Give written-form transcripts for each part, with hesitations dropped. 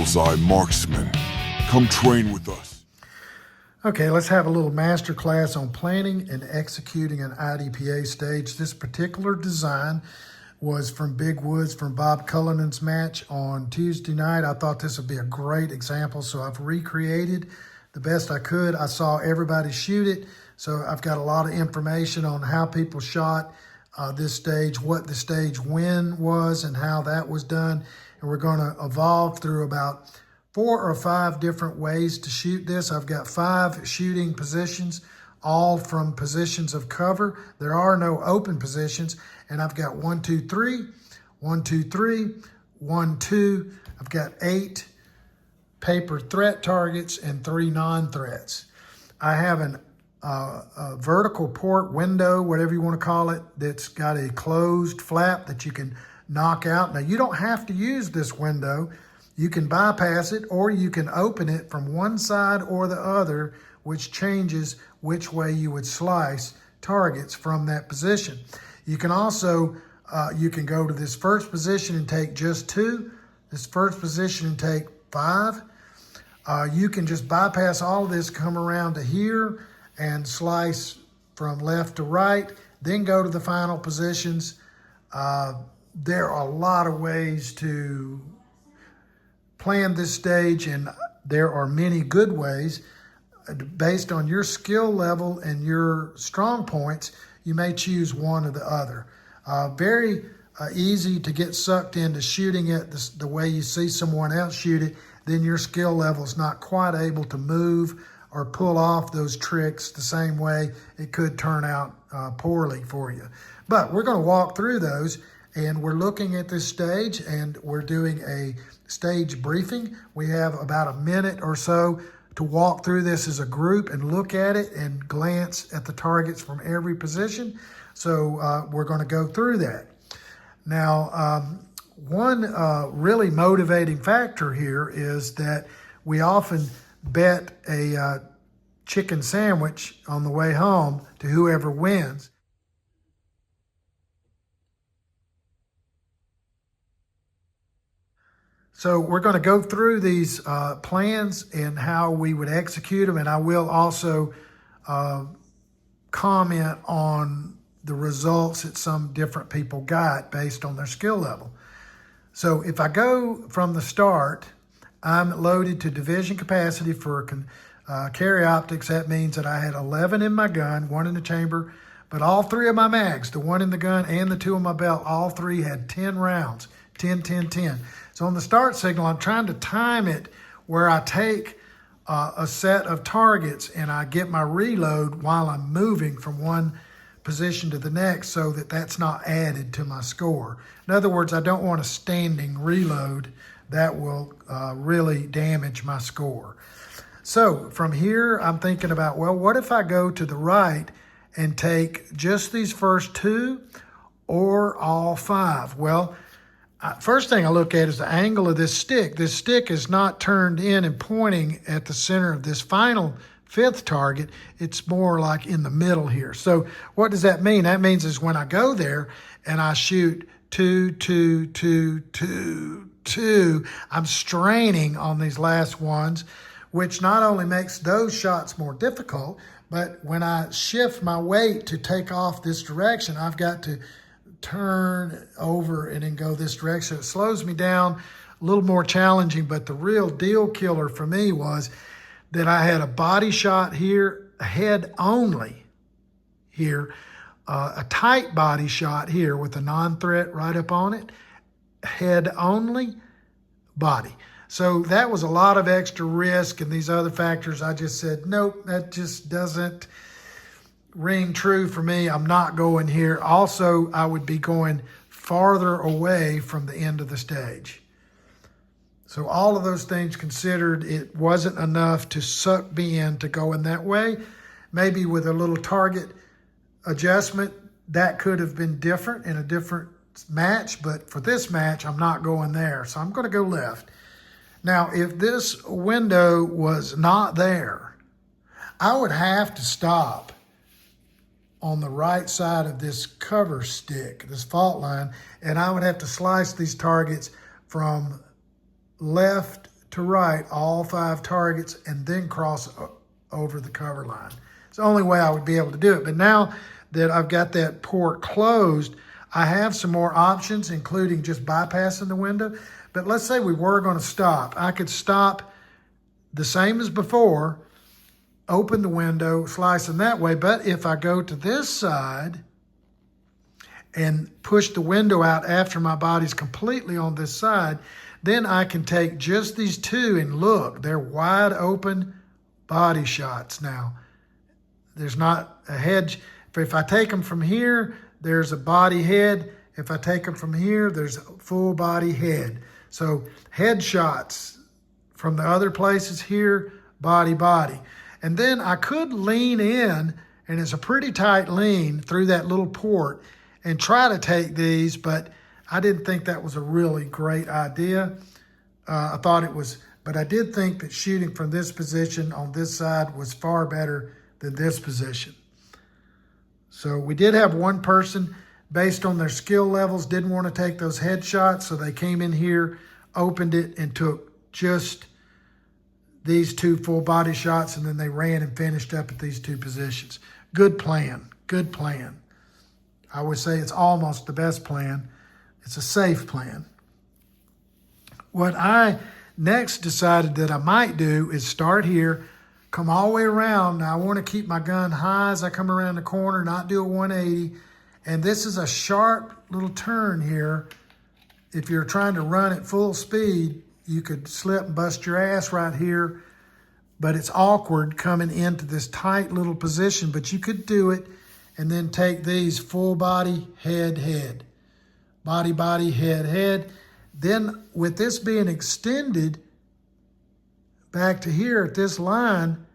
bullseye marksman. Come train with us. Okay, let's have a little master class on planning and executing an IDPA stage. This particular design was from Big Woods from Bob Cullinan's match on Tuesday night. I thought this would be a great example, so I've recreated the best I could. I saw everybody shoot it, so I've got a lot of information on how people shot this stage, what the stage win was, and how that was done. And we're going to evolve through about 4 or 5 different ways to shoot this. I've got 5 shooting positions, all from positions of cover. There are no open positions. And I've got 1, 2, 3, 1, 2, 3, 1, 2. I've got 8 paper threat targets and 3 non-threats. I have a vertical port window, whatever you want to call it, that's got a closed flap that you can knock out. Now, you don't have to use this window. You can bypass it, or you can open it from one side or the other, which changes which way you would slice targets from that position. You can also, you can go to this first position and take just 2, this first position and take 5. You can just bypass all of this, come around to here and slice from left to right, then go to the final positions. There are a lot of ways to plan this stage, and there are many good ways. Based on your skill level and your strong points, you may choose one or the other. Very easy to get sucked into shooting it the way you see someone else shoot it, then your skill level is not quite able to move or pull off those tricks the same way. It could turn out poorly for you. But we're going to walk through those, and we're looking at this stage, and we're doing a stage briefing. We have about a minute or so to walk through this as a group and look at it and glance at the targets from every position. So we're going to go through that. Now, one really motivating factor here is that we often bet a chicken sandwich on the way home to whoever wins. So we're going to go through these plans and how we would execute them, and I will also comment on the results that some different people got based on their skill level. So if I go from the start, I'm loaded to division capacity for carry optics. That means that I had 11 in my gun, 1 in the chamber, but all 3 of my mags, the 1 in the gun and the 2 in my belt, all 3 had 10 rounds, 10, 10, 10. So on the start signal, I'm trying to time it where I take a set of targets and I get my reload while I'm moving from one position to the next, so that that's not added to my score. In other words, I don't want a standing reload. That will really damage my score. So from here, I'm thinking about, well, what if I go to the right and take just these first 2 or all 5? Well, first thing I look at is the angle of this stick. This stick is not turned in and pointing at the center of this final 5th target. It's more like in the middle here. So what does that mean? That means is when I go there and I shoot 2, 2, 2, 2, 2, I'm straining on these last ones, which not only makes those shots more difficult, but when I shift my weight to take off this direction, I've got to turn over and then go this direction. It slows me down, a little more challenging, but the real deal killer for me was that I had a body shot here, head only here, a tight body shot here with a non-threat right up on it, head only, body. So that was a lot of extra risk, and these other factors, I just said, nope, that just doesn't ring true for me. I'm not going here. Also, I would be going farther away from the end of the stage. So all of those things considered, it wasn't enough to suck me in to go in that way. Maybe with a little target adjustment, that could have been different in a different match, but for this match, I'm not going there. So I'm going to go left. Now, if this window was not there, I would have to stop on the right side of this cover stick, this fault line, and I would have to slice these targets from left to right all 5 targets and then cross over the cover line. It's the only way I would be able to do it. But now that I've got that port closed, I have some more options, including just bypassing the window. But let's say we were going to stop. I could stop the same as before, open the window, slicing that way. But if I go to this side and push the window out after my body's completely on this side, then I can take just these 2 and look, they're wide open body shots now. There's not a head. If I take them from here, there's a body head. If I take them from here, there's a full body head. So head shots from the other places here, body. And then I could lean in, and it's a pretty tight lean through that little port and try to take these, but I didn't think that was a really great idea. I thought it was, but I did think that shooting from this position on this side was far better than this position. So we did have one person, based on their skill levels, didn't want to take those headshots, so they came in here, opened it, and took just these 2 full body shots, and then they ran and finished up at these 2 positions. Good plan, good plan. I would say it's almost the best plan. It's a safe plan. What I next decided that I might do is start here, come all the way around. Now I want to keep my gun high as I come around the corner, not do a 180. And this is a sharp little turn here. If you're trying to run at full speed, you could slip and bust your ass right here, but it's awkward coming into this tight little position, but you could do it and then take these full body, head, body, head. Then with this being extended back to here at this line,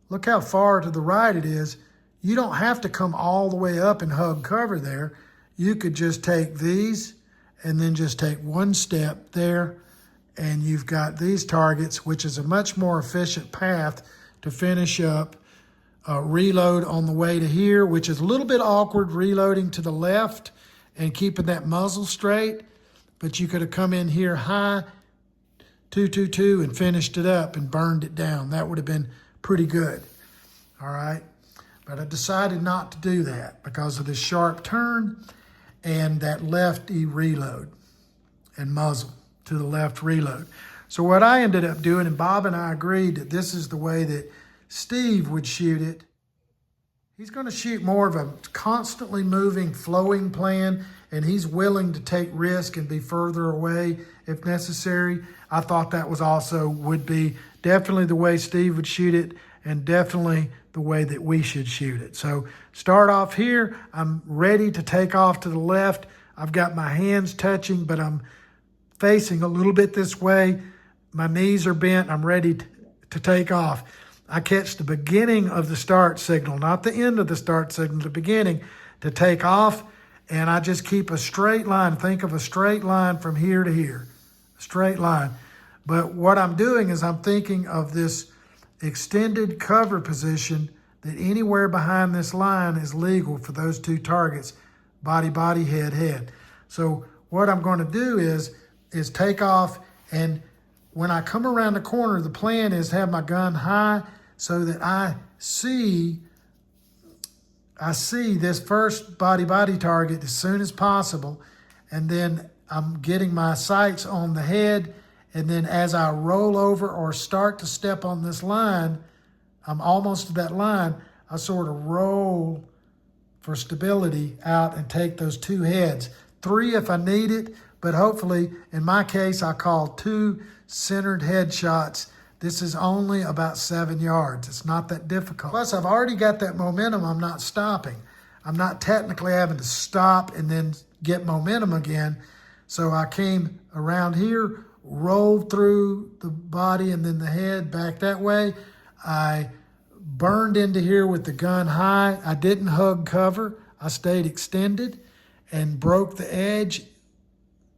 look how far to the right it is. You don't have to come all the way up and hug cover there. You could just take these and then just take 1 step there, and you've got these targets, which is a much more efficient path to finish up. Reload on the way to here, which is a little bit awkward, reloading to the left and keeping that muzzle straight. But you could have come in here high, 222, and finished it up and burned it down. That would have been pretty good. All right. But I decided not to do that because of this sharp turn and that lefty reload and muzzle to the left reload. So what I ended up doing, and Bob and I agreed that this is the way that Steve would shoot it. He's going to shoot more of a constantly moving, flowing plan, and he's willing to take risk and be further away if necessary. I thought that was also would be definitely the way Steve would shoot it, and definitely the way that we should shoot it. So start off here. I'm ready to take off to the left. I've got my hands touching, but I'm facing a little bit this way. My knees are bent. I'm ready to take off. I catch the beginning of the start signal, not the end of the start signal, the beginning to take off. And I just keep a straight line. Think of a straight line from here to here, a straight line. But what I'm doing is I'm thinking of this extended cover position that anywhere behind this line is legal for those 2 targets, body, head. So what I'm going to do is take off, and when I come around the corner, the plan is have my gun high so that I see this first body target as soon as possible, and then I'm getting my sights on the head, and then as I roll over or start to step on this line, I'm almost to that line, I sort of roll for stability out and take those 2 heads. 3 if I need it, but hopefully, in my case, I call 2 centered headshots. This is only about 7 yards. It's not that difficult. Plus, I've already got that momentum. I'm not stopping. I'm not technically having to stop and then get momentum again. So I came around here, rolled through the body and then the head back that way. I burned into here with the gun high. I didn't hug cover. I stayed extended and broke the edge,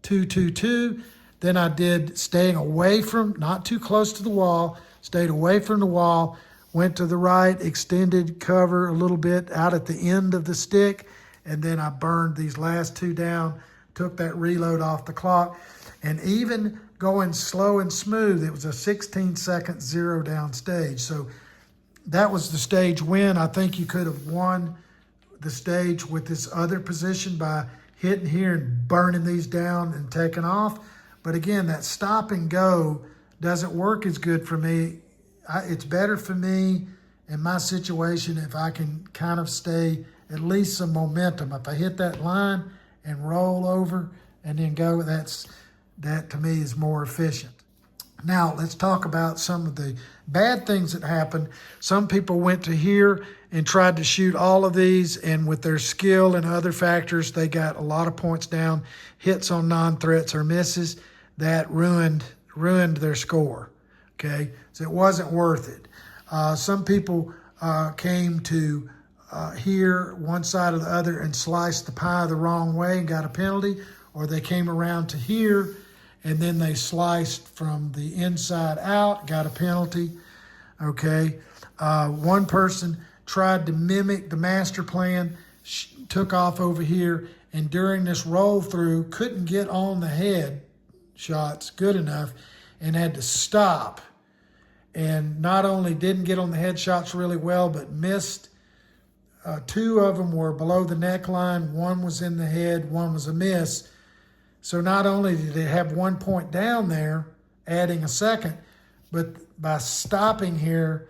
222. Then I did staying away from, not too close to the wall, stayed away from the wall, went to the right, extended cover a little bit out at the end of the stick, and then I burned these last 2 down, took that reload off the clock. And even going slow and smooth. It was a 16-second zero down stage. So that was the stage win. I think you could have won the stage with this other position by hitting here and burning these down and taking off. But again, that stop and go doesn't work as good for me. It's better for me in my situation if I can kind of stay at least some momentum. If I hit that line and roll over and then go, that to me is more efficient. Now, let's talk about some of the bad things that happened. Some people went to here and tried to shoot all of these, and with their skill and other factors, they got a lot of points down, hits on non-threats or misses. That ruined their score, okay? So it wasn't worth it. Some people came to here, one side or the other, and sliced the pie the wrong way and got a penalty, or they came around to here and then they sliced from the inside out, got a penalty, okay? One person tried to mimic the master plan, took off over here, and during this roll through, couldn't get on the head shots good enough and had to stop. And not only didn't get on the head shots really well, but missed. Two of them were below the neckline. One was in the head, one was a miss. So not only did they have 1 point down there, adding a second, but by stopping here,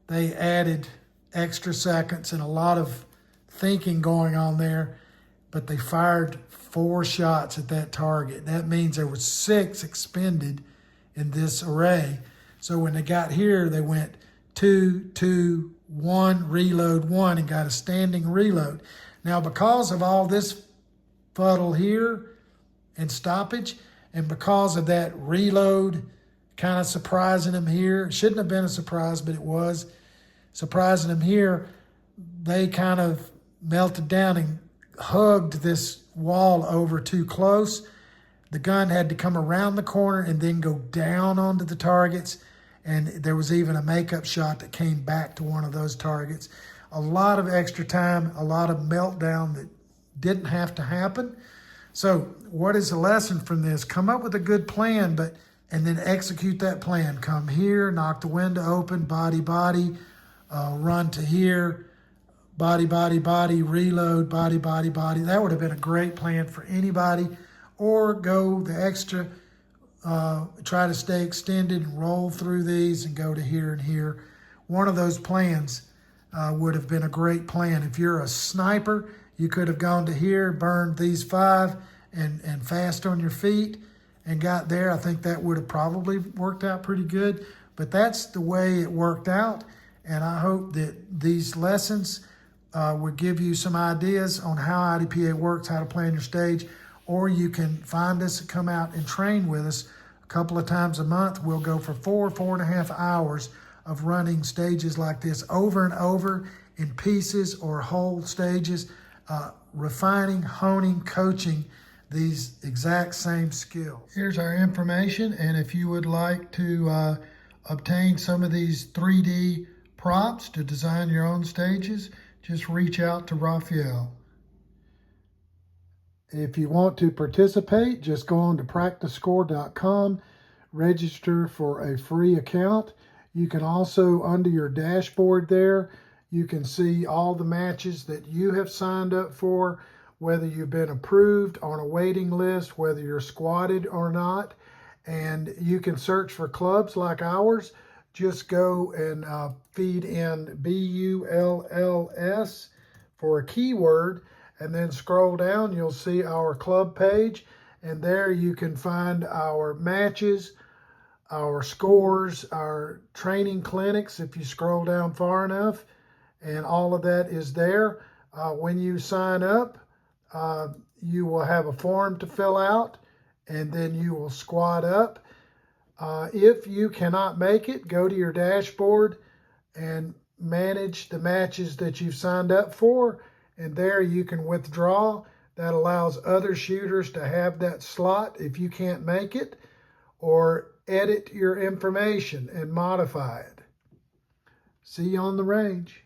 they added extra seconds and a lot of thinking going on there, but they fired 4 shots at that target. That means there was 6 expended in this array. So when they got here, they went 2, 2, 1, reload 1, and got a standing reload. Now, because of all this fuddle here and stoppage, and because of that reload kind of surprising them here, it shouldn't have been a surprise, but it was surprising them here, they kind of melted down and hugged this wall over too close. The gun had to come around the corner and then go down onto the targets. And there was even a makeup shot that came back to one of those targets. A lot of extra time, a lot of meltdown that didn't have to happen. So what is the lesson from this? Come up with a good plan, and then execute that plan. Come here, knock the window open, body, run to here, body, reload, body. That would have been a great plan for anybody. Or go the extra, try to stay extended and roll through these and go to here and here. One of those plans would have been a great plan. If you're a sniper, you could have gone to here, burned these 5 and fast on your feet and got there. I think that would have probably worked out pretty good, but that's the way it worked out. And I hope that these lessons would give you some ideas on how IDPA works, how to plan your stage, or you can find us, come out and train with us a couple of times a month. We'll go for 4.5 hours of running stages like this over and over in pieces or whole stages, refining, honing, coaching these exact same skills. Here's our information, and if you would like to obtain some of these 3D props to design your own stages, just reach out to Raphael. If you want to participate, just go on to practicescore.com, register for a free account. You can also, under your dashboard there, you can see all the matches that you have signed up for, whether you've been approved on a waiting list, whether you're squatted or not. And you can search for clubs like ours. Just go and feed in BULLS for a keyword, and then scroll down. You'll see our club page, and there you can find our matches, our scores, our training clinics if you scroll down far enough, and all of that is there. When you sign up, you will have a form to fill out, and then you will squat up. If you cannot make it, go to your dashboard and manage the matches that you've signed up for, and there you can withdraw. That allows other shooters to have that slot if you can't make it, or edit your information and modify it. See you on the range.